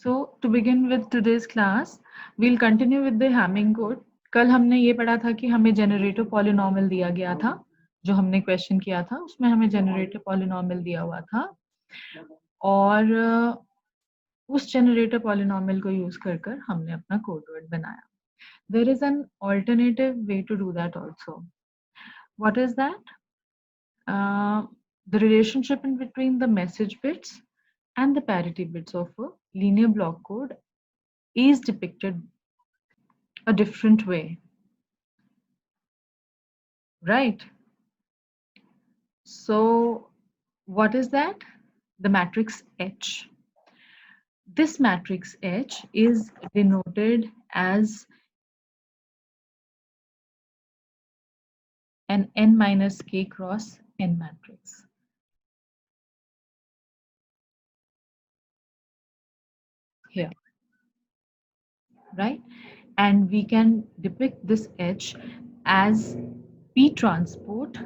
So to begin with today's class, we'll continue with the Hamming code. कल हमने ये पढ़ा था कि हमें जनरेटर पॉलिनॉमियल दिया गया था, जो हमने क्वेश्चन किया था उसमें हमें जनरेटर पॉलिनॉमियल दिया हुआ था और उस जनरेटर पॉलिनॉमियल को यूज कर कर हमने अपना कोड वर्ड बनाया. There is an alternative way to do that also. What is that? The relationship in between the message bits and the parity bits of a linear block code is depicted a different way, right? So what is that? The matrix H. This matrix H is denoted as an n minus k cross n matrix. Here, right? And we can depict this H as P transport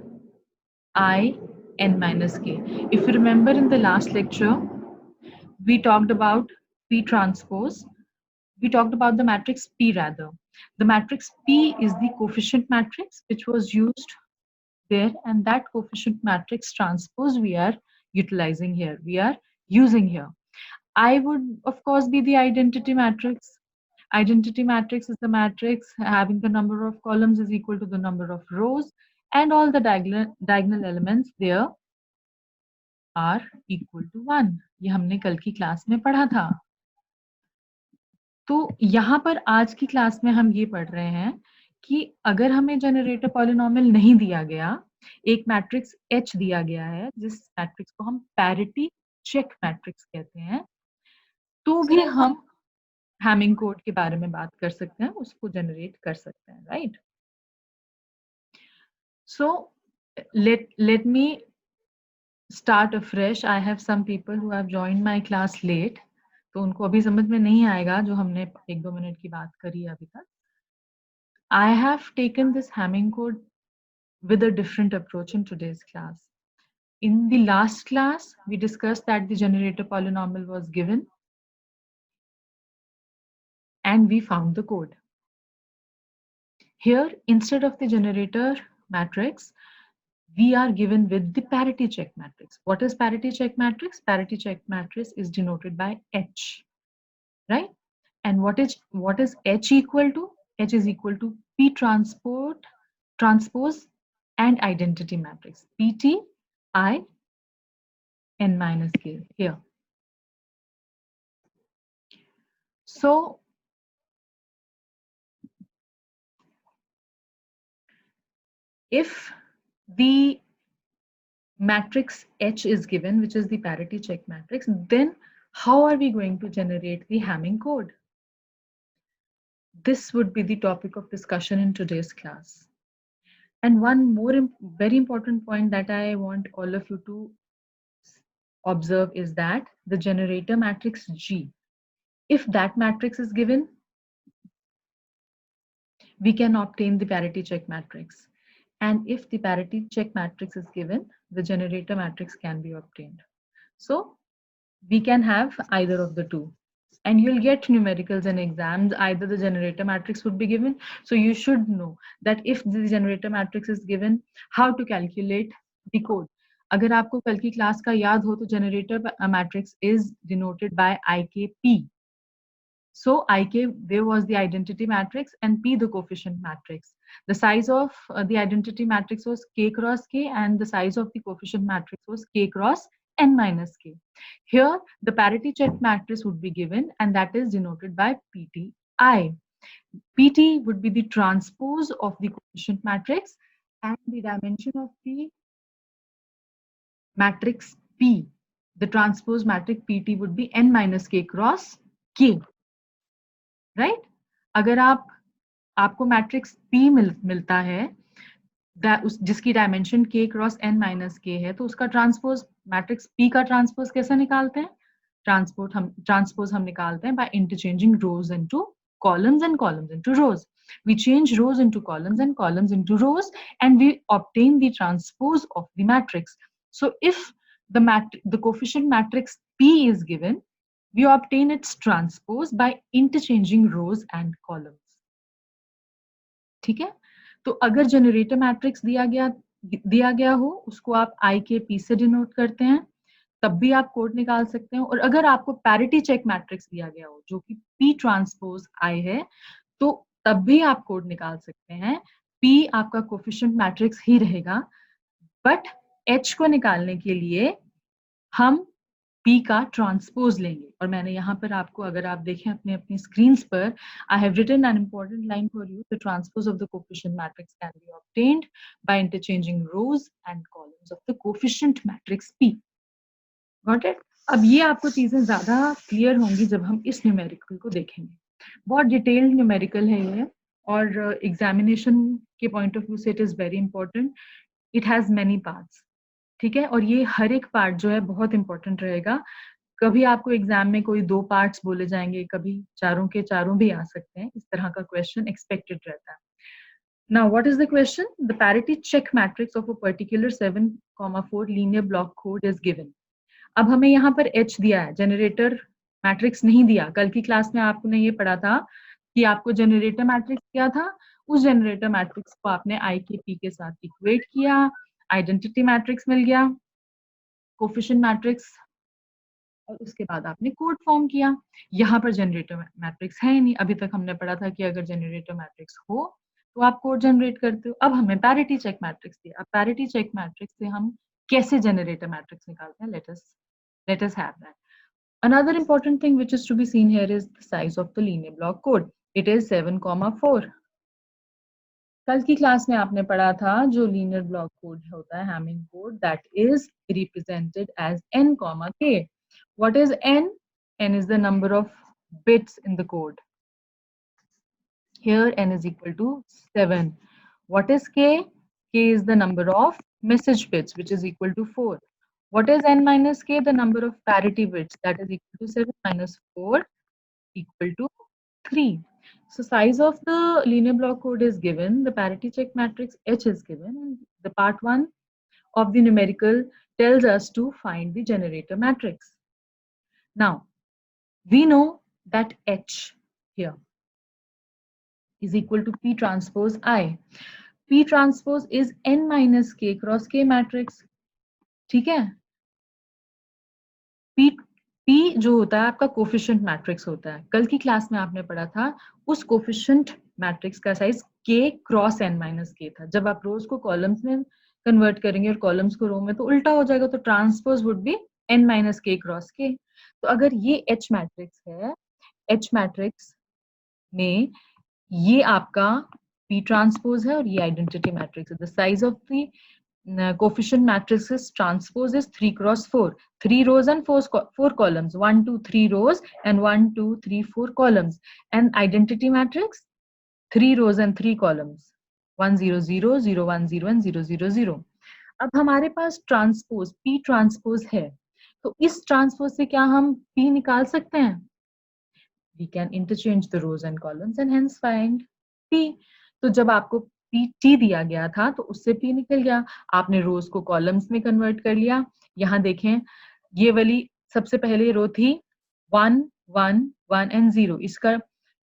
I n minus k. If you remember in the last lecture, we talked about P transpose. We talked about the matrix P rather. The matrix P is the coefficient matrix which was used there, and that coefficient matrix transpose we are utilizing here, we are using here. I would of course be the identity matrix. Identity matrix is the matrix having the number of columns is equal to the number of rows, and all the diagonal elements there are equal to 1. ये हमने कल की class में पढ़ा था. तो यहाँ पर आज की क्लास में हम ये पढ़ रहे हैं कि अगर हमें जनरेटर पॉलिनॉमियल नहीं दिया गया, एक मैट्रिक्स H दिया गया है जिस मैट्रिक्स को हम पैरिटी चेक मैट्रिक्स कहते हैं, तो भी हम हैमिंग कोड के बारे में बात कर सकते हैं, उसको जनरेट कर सकते हैं, right? So let me start afresh. I have some people who have joined my class late, तो उनको अभी समझ में नहीं आएगा जो हमने 1-2 मिनट की बात करी अभी तक. I have taken this Hamming code with a different approach in today's class. In the last class, we discussed that the generator polynomial was given and we found the code. Here, instead of the generator matrix, we are given with the parity check matrix. What is parity check matrix? Parity check matrix is denoted by H, right? And what is H equal to? H is equal to P transpose and identity matrix. PT I n minus k here. So if the matrix H is given, which is the parity check matrix, then how are we going to generate the Hamming code? This would be the topic of discussion in today's class. And one more very important point that I want all of you to observe is that the generator matrix G, if that matrix is given, we can obtain the parity check matrix. And if the parity check matrix is given, the generator matrix can be obtained. So we can have either of the two. And you'll get numericals in exams, either the generator matrix would be given. So you should know that if the generator matrix is given, how to calculate the code. अगर आपको कल की class का याद हो तो generator matrix is denoted by IKP. So IK, there was the identity matrix and P the coefficient matrix. The size of the identity matrix was K cross K and the size of the coefficient matrix was K cross n minus k. Here, the parity check matrix would be given and that is denoted by PTI. PT would be the transpose of the coefficient matrix and the dimension of the matrix P. The transpose matrix PT would be n minus k cross k. Right? अगर आपको matrix P मिलता है जिसकी dimension K cross n minus K है, तो उसका transpose matrix P का transpose कैसे निकालते हैं? ट्रांसपोज हम निकालते हैं by interchanging rows into columns and columns into rows. We change rows into columns and columns into rows and we obtain the transpose of the matrix. So if the coefficient matrix P is given, We obtain its transpose by interchanging rows and columns. ठीक है, तो अगर generator matrix दिया गया हो, उसको आप आई के पी से डिनोट करते हैं, तब भी आप कोड निकाल सकते हैं। और अगर आपको पैरिटी चेक मैट्रिक्स दिया गया हो जो कि पी ट्रांसपोज आई है, तो तब भी आप कोड निकाल सकते हैं। पी आपका कोफिशिएंट मैट्रिक्स ही रहेगा, बट एच को निकालने के लिए हम P का ट्रांसपोज लेंगे। और मैंने यहाँ पर आपको, अगर आप देखें अपने अपनी स्क्रीन पर, I have written an important line for you, the transpose of the coefficient matrix can be obtained by interchanging rows and columns of the coefficient matrix P। Got it? अब ये आपको चीजें ज्यादा क्लियर होंगी जब हम इस न्यूमेरिकल को देखेंगे। बहुत डिटेल्ड न्यूमेरिकल है ये, और एग्जामिनेशन के पॉइंट ऑफ व्यू से it is very important. It has many parts, ठीक है, और ये हर एक पार्ट जो है बहुत इंपॉर्टेंट रहेगा। कभी आपको एग्जाम में कोई 2 पार्ट्स बोले जाएंगे, कभी चारों के चारों भी आ सकते हैं। इस तरह का क्वेश्चन एक्सपेक्टेड रहता है। Now, what is the question? The parity check matrix of a particular 7,4 linear block code is given. अब हमें यहाँ पर H दिया है, जनरेटर मैट्रिक्स नहीं दिया। कल की क्लास में आपने ये पढ़ा था कि आपको जनरेटर मैट्रिक्स दिया था, उस जनरेटर मैट्रिक्स को आपने I के P के साथ इक्वेट किया, आइडेंटिटी मैट्रिक्स मिल गया, कोफिशिएंट मैट्रिक्स, और उसके बाद आपने कोड फॉर्म किया। यहाँ पर जनरेटर मैट्रिक्स है नहीं। अभी तक हमने पढ़ा था कि अगर जनरेटर मैट्रिक्स हो तो आप कोड जनरेट करते हो। अब हमें पैरिटी चेक मैट्रिक्स दिया। अब पैरिटी चेक मैट्रिक्स से हम कैसे जनरेटर मैट्रिक्स निकालते हैं, let us have that. Another important thing which is to be seen here is the size of the linear block code. It is 7,4. कल की class में आपने पढ़ा था जो लीनियर ब्लॉक कोड होता है, Hamming code, that is represented as n, k. What is n? N is the number of bits in the code. Here n is equal to 7. What is k? K is the number of message bits, which is equal to 4. What is n minus k? The number of parity bits, that is equal to 7 minus 4 equal to 3. So size of the linear block code is given, the parity check matrix H is given, and the part 1 of the numerical tells us to find the generator matrix. Now, we know that H here is equal to P transpose I. P transpose is n minus k cross k matrix. ठीक है? P जो होता है आपका coefficient matrix होता है। कल की क्लास में आपने पढ़ा था उस कोफिशिएंट मैट्रिक्स का size k cross n minus k था। जब आप रोज को कॉलम्स में कन्वर्ट करेंगे और कॉलम्स को रो में, तो उल्टा हो जाएगा, तो transpose would be n minus k cross k। तो अगर ये H मैट्रिक्स है, H मैट्रिक्स में ये आपका P ट्रांसपोज है और ये आइडेंटिटी मैट्रिक्स है। The size of the coefficient matrices transpose is 3 cross 4, 3 rows and 4 columns, 1 2 3 rows and 1 2 3 4 columns, and identity matrix 3 rows and 3 columns, 1 0 0 0 1 0 and 0 0 0. अब हमारे पास ट्रांसपोज P ट्रांसपोज है, तो इस ट्रांसपोज से क्या हम P निकाल सकते हैं? We can interchange the rows and columns and hence find P. तो जब आपको T दिया गया था तो उससे P निकल गया। आपने रोज को कॉलम्स में कन्वर्ट कर लिया। यहाँ देखें, ये वाली सबसे पहले रो थी 1 1 1 एंड 0।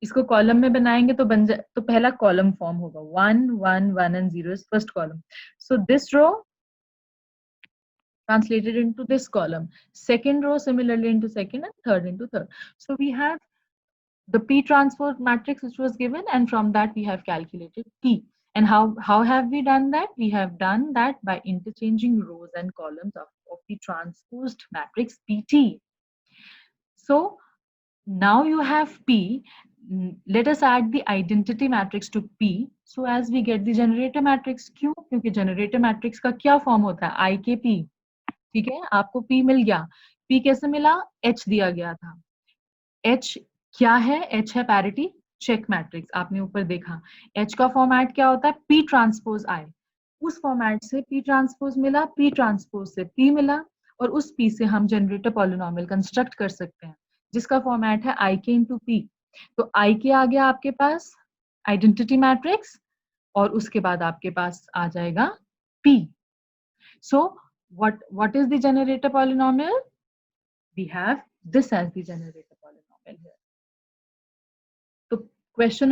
इसको कॉलम में बनाएंगे तो तो पहला कॉलम फॉर्म होगा 1 1 1 and 0 is first column. So this row translated into this column, second row similarly into second, and third into third. So we have the P transpose matrix which was given, and from that we have calculated P. And how have we done that? We have done that by interchanging rows and columns of the transposed matrix PT. So now you have P. Let us add the identity matrix to P so as we get the generator matrix. क्यों? क्योंकि generator matrix का क्या form होता है? I के P. ठीक है, आपको P मिल गया। P कैसे मिला? H दिया गया था। H क्या है? H है पैरिटी चेक मैट्रिक्स। आपने ऊपर देखा H का फॉर्मेट क्या होता है? P transpose I। उस फॉर्मेट से P ट्रांसपोज मिला, P ट्रांसपोज से P मिला, और उस P से हम जनरेटर पॉलिनोमियल कंस्ट्रक्ट कर सकते हैं जिसका फॉर्मेट है I के इंटू P। तो I के आ गया आपके पास आइडेंटिटी मैट्रिक्स, और उसके बाद आपके पास आ जाएगा P। So what is the generator polynomial? We have this as the generator polynomial here. तो क्वेश्चन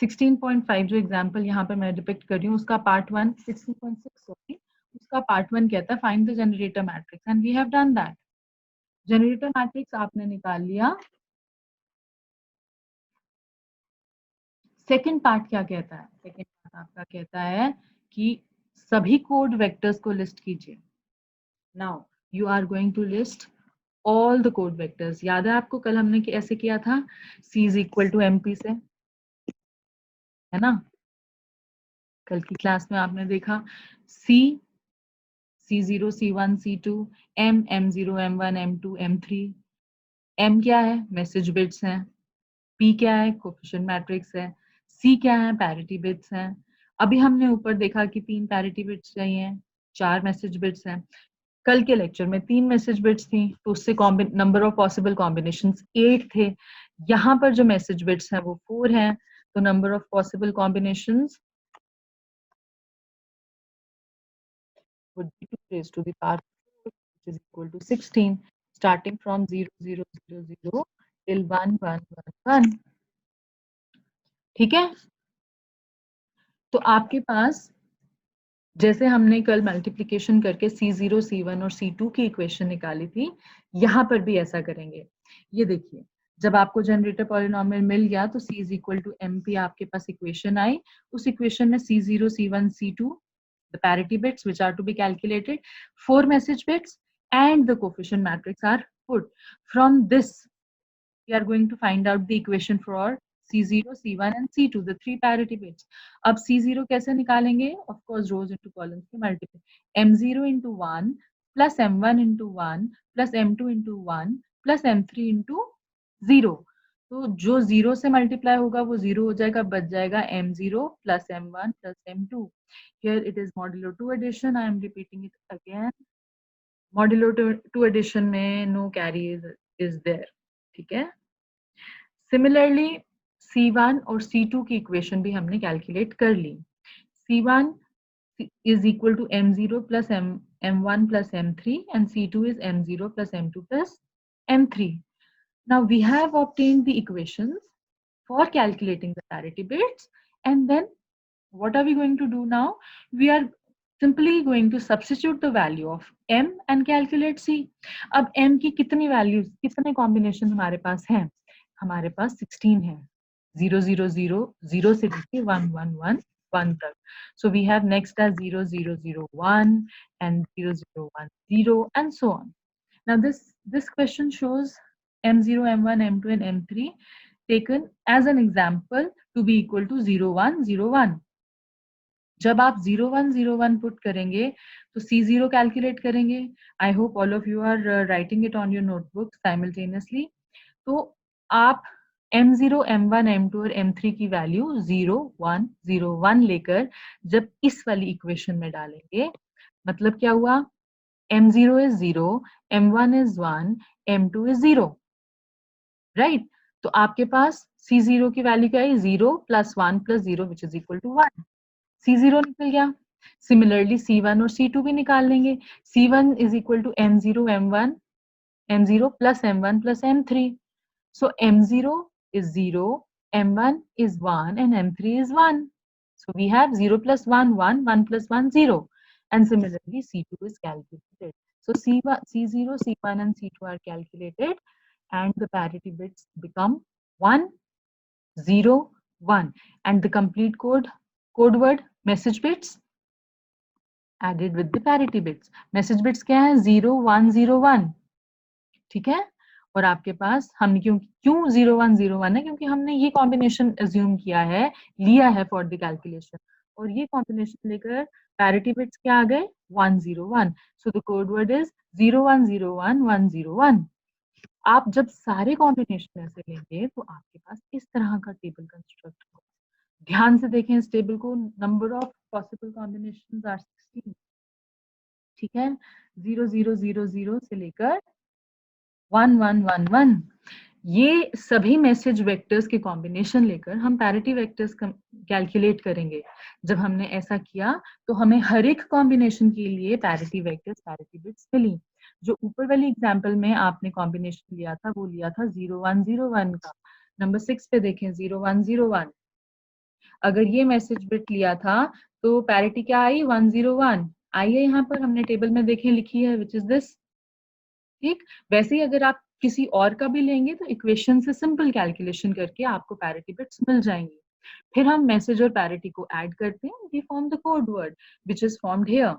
16.5 जो एग्जांपल यहाँ पे मैं डिपिक्ट कर रही हूँ उसका पार्ट 1 16.6 सॉरी उसका पार्ट 1 कहता है find the generator matrix and we have done that. Generator matrix आपने निकाल लिया. सेकंड पार्ट क्या कहता है? सेकंड पार्ट आपका कहता है कि सभी कोड वेक्टर्स को लिस्ट कीजिए. Now you are going to list all the code vectors. याद है आपको कल हमने ऐसे किया था, C is equal to MP से, है ना? कल की क्लास में आपने देखा C0, C1, C2, M0, M1, M2, M3. M क्या है? मैसेज बिट्स हैं. P क्या है? कोफिशिएंट मैट्रिक्स है. C क्या है? पैरिटी बिट्स हैं. अभी हमने ऊपर देखा कि 3 पैरिटी बिट्स चाहिए, 4 मैसेज बिट्स हैं. कल के लेक्चर में 3 मैसेज बिट्स थी तो उससे नंबर ऑफ पॉसिबल कॉम्बिनेशंस 8 थे. यहाँ पर जो मैसेज बिट्स हैं वो 4 हैं, तो number of possible combinations would be 2 raised to the power 4, which is equal to 16, starting from 0, 0, 0, 0 till 1, 1, 1, 1. ठीक है? तो आपके पास जैसे हमने कल मल्टीप्लिकेशन करके C0, C1 और C2 की इक्वेशन निकाली थी, यहाँ पर भी ऐसा करेंगे. ये देखिए, जब आपको जनरेटर पॉलिनोमियल मिल गया तो C is equal to MP आपके पास इक्वेशन आई. उस इक्वेशन में C0, C1, C2 the parity bits which are to be calculated, 4 message bits and the coefficient matrix are put. From this we are going to find out the equation for C0, C1 and C2, the 3 parity bits. अब C0 कैसे निकालेंगे? Of course rows into columns के multiply. M0 into 1 plus M1 into 1 plus M2 into 1 plus M3 into 0. तो जो 0 से multiply होगा वो 0 हो जाएगा, बच जाएगा M0 plus M1 plus M2. Here it is modulo 2 addition. I am repeating it again. Modulo 2 addition में no carry is there. ठीक है? Similarly, C1 और C2 की इक्वेशन भी हमने कैलकुलेट कर ली. C1 is equal to M0 plus M1 plus M3 and C2 is M0 plus M2 plus M3. Now we have obtained the equations for calculating the parity bits, and then what are we going to do now? We are simply going to substitute the value of M and calculate C. अब M की कितनी values, कितने combination हमारे पास हैं? हमारे पास 16 है. 0, 0, 0, 0 से लेके 1, 1, 1, 1 तक. So we have next as 0, 0, 0, 1 and 0, 0, 1, 0 and so on. Now this question shows M0, M1, M2 and M3 taken as an example to be equal to 0, 1, 0, 1. जब आप 0, 1, 0, 1 पुट करेंगे तो C0 कैलकुलेट करेंगे. I hope all of you are writing it on your notebook simultaneously. तो आप M0, M1, M2 और M3 की value 0, 1, 0, 1 लेकर जब इस वाली इक्वेशन में डालेंगे, मतलब क्या हुआ? M0 is 0, M1 is 1, M2 is 0. Right? तो आपके पास C0 की वैल्यू क्या है? 0 plus 1 plus 0 which is equal to 1. C0 निकल गया. Similarly C1 और C2 भी निकाल लेंगे. C1 is equal to M0, M1, M0 plus M1 plus M3. So M0 is 0, M1 is 1 and M3 is 1. So we have 0 plus 1, 1, 1 plus 1, 0. And similarly C2 is calculated. So C0, C1 and C2 are calculated and the parity bits become 1, 0, 1. And the complete code word message bits added with the parity bits. Message bits क्या है? 0, 1, 0, 1. ठीक है? और आपके पास हमने क्यों 0, 1, 0, 1 है? क्योंकि हमने ये कॉम्बिनेशन अज्यूम किया है, लिया है फॉर द कैलकुलेशन. और ये कॉम्बिनेशन लेकर पैरिटी बिट्स क्या आ गए? 1, 0, 1. So the code word is 0, 1, 0, 1, 1, 0, 1. आप जब सारे कॉम्बिनेशन ऐसे लेंगे तो आपके पास इस तरह का टेबल कंस्ट्रक्ट होगा. ध्यान से देखें इस टेबल को. Number of possible combinations are 16. ठीक है? 0, 0, 0, 0 से लेकर 1, 1, 1, 1. ये सभी मैसेज वेक्टर्स के कॉम्बिनेशन लेकर हम पैरिटी वेक्टर्स कैलकुलेट करेंगे. जब हमने ऐसा किया तो हमें हर एक कॉम्बिनेशन के लिए पैरिटी वेक्टर्स, पैरिटी बिट्स मिली. जो ऊपर वाली एग्जाम्पल में आपने कॉम्बिनेशन लिया था वो लिया था 0101 का। नंबर 6 पे देखें 0101, अगर ये मैसेज बिट लिया था तो पैरिटी क्या आई 101। आइए यहाँ पर हमने टेबल में देखें लिखी है विच इज दिस। ठीक, वैसे ही अगर आप किसी और का भी लेंगे तो इक्वेशन से सिंपल कैलकुलेशन करके आपको पैरिटी बिट्स मिल जाएंगी। फिर हम मैसेज और पैरिटी को ऐड करते हैं, we form the code word which is formed here,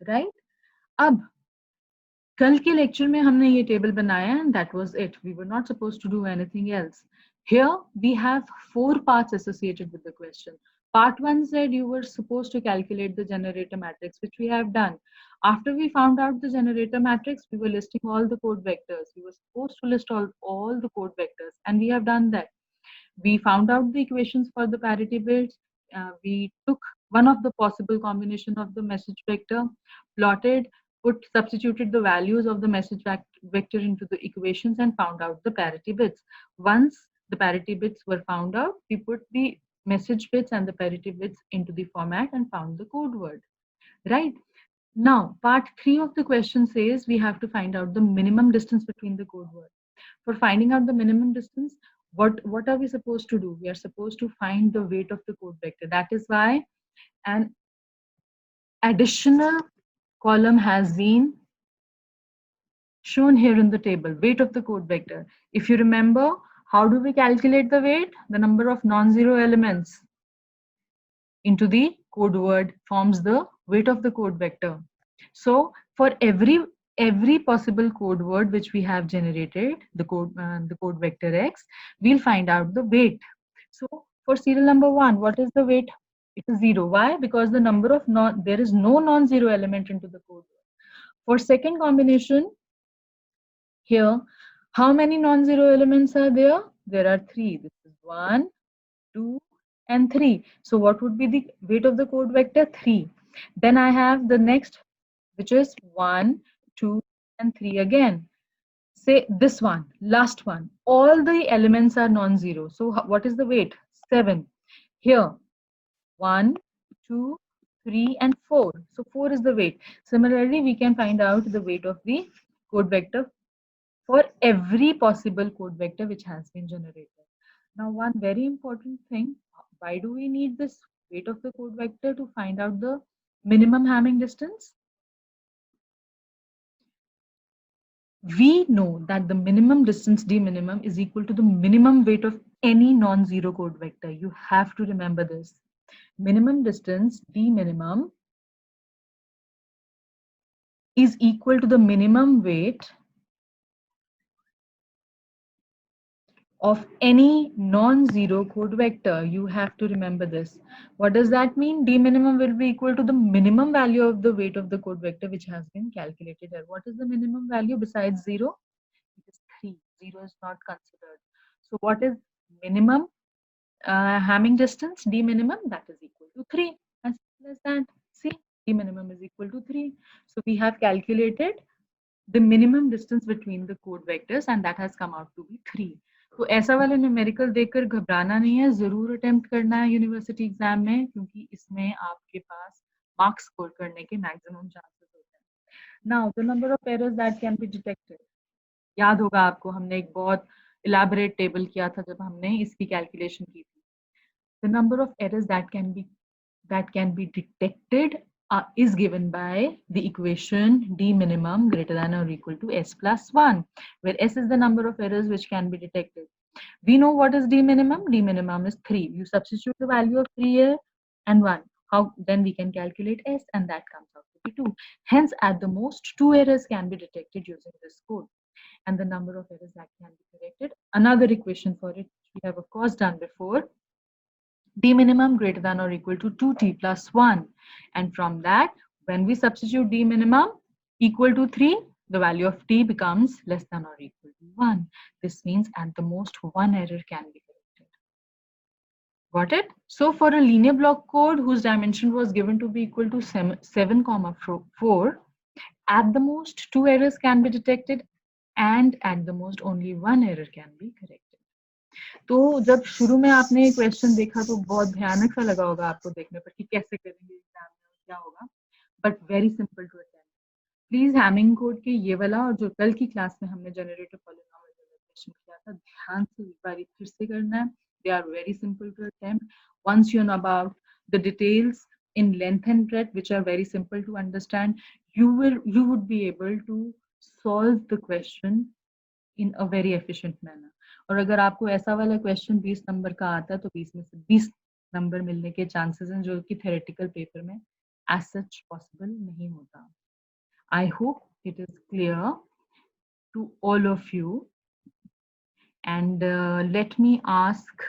right. अब कल के लेक्चर में हमने ये टेबल बनाया and that was it, we were not supposed to do anything else. Here we have 4 parts associated with the question. Part 1 said you were supposed to calculate the generator matrix, which we have done. After we found out the generator matrix, we were listing all the code vectors. We were supposed to list all the code vectors, and we have done that. We found out the equations for the parity bits. We took one of the possible combination of the message vector, plotted, substituted the values of the message vector into the equations and found out the parity bits. Once the parity bits were found out, we put the message bits and the parity bits into the format and found the code word, right? Now, part 3 of the question says we have to find out the minimum distance between the code words. For finding out the minimum distance, what are we supposed to do? We are supposed to find the weight of the code vector. That is why an additional column has been shown here in the table, weight of the code vector. If you remember, how do we calculate the weight? The number of non-zero elements into the code word forms the weight of the code vector. So for every possible code word which we have generated, the code vector x, we'll find out the weight. So for serial number 1, what is the weight? It is 0. Why? Because the number of there is no non-zero element into the code word. For second combination, here, how many non-zero elements are there? There are 3. This is 1, 2, and 3. So what would be the weight of the code vector? 3. Then I have the next, which is 1, 2, and 3 again. Say this one, last one. All the elements are non-zero. So what is the weight? 7. Here, 1, 2, 3, and 4. So 4 is the weight. Similarly, we can find out the weight of the code vector for every possible code vector which has been generated. Now, one very important thing, why do we need this weight of the code vector to find out the minimum Hamming distance? We know that the minimum distance d minimum is equal to the minimum weight of any non-zero code vector. You have to remember this. Minimum distance d minimum is equal to the minimum weight of any non-zero code vector. You have to remember this. What does that mean? D minimum will be equal to the minimum value of the weight of the code vector which has been calculated here. What is the minimum value besides 0? It is 3. 0 is not considered. So what is minimum Hamming distance? D minimum, that is equal to 3. As simple as that. See, D minimum is equal to 3. So we have calculated the minimum distance between the code vectors and that has come out to be 3. तो ऐसा वाला numerical देखकर घबराना नहीं है, जरूर attempt करना है यूनिवर्सिटी एग्जाम में, क्योंकि इसमें आपके पास मार्क्स स्कोर करने के मैक्सिमम चांसेस होते हैं। Now the number of errors that can be detected, याद होगा आपको हमने एक बहुत इलैबोरेट टेबल किया था जब हमने इसकी कैलकुलेशन की थी। The number of errors that can be detected is given by the equation d minimum greater than or equal to s plus 1, where s is the number of errors which can be detected. We know what is d minimum. D minimum is 3. You substitute the value of 3 here and 1. How then we can calculate s, and that comes out to be 2. Hence, at the most, 2 errors can be detected using this code. And the number of errors that can be corrected, another equation for it, which we have of course done before, d minimum greater than or equal to 2t plus 1. And from that, when we substitute d minimum equal to 3, the value of t becomes less than or equal to 1. This means at the most 1 error can be corrected. Got it? So for a linear block code whose dimension was given to be equal to 7, 4, at the most 2 errors can be detected and at the most only 1 error can be corrected. तो जब शुरू में आपने question देखा तो बहुत भयानक सा लगा होगा आपको देखने पर कि कैसे करेंगे एग्जाम में क्या होगा, but very simple to attempt. Please Hamming code के ये वाला और जो कल की क्लास में हमने जनरेटिव पॉलिनॉमियल जनरेशन किया था, ध्यान से एक बार फिर से करना है. They are very simple to attempt. Once you know about the details in length and breadth, which are very simple to understand, you would be able to solve the question in a very efficient manner. और अगर आपको ऐसा वाला question 20 number का आता है तो 20 में से 20 नंबर मिलने के चांसेस हैं, जो कि थ्योरेटिकल पेपर में एज सच पॉसिबल नहीं होता. I hope it is clear to all of you. And let me ask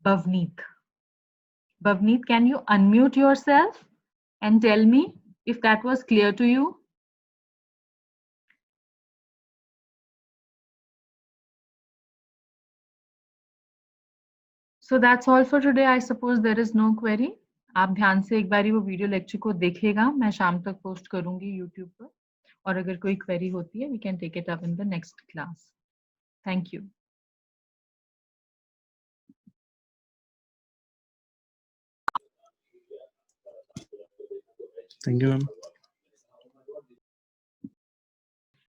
Bhavneet. Bhavneet, can you unmute yourself and tell me if that was clear to you? So that's all for today. I suppose there is no query. आप ध्यान से एक बारी वो video lecture को देखिएगा, मैं शाम तक पोस्ट करूंगी यूट्यूब पर, और अगर कोई क्वेरी होती है we can take it up in the next class. Thank you. Thank you, ma'am.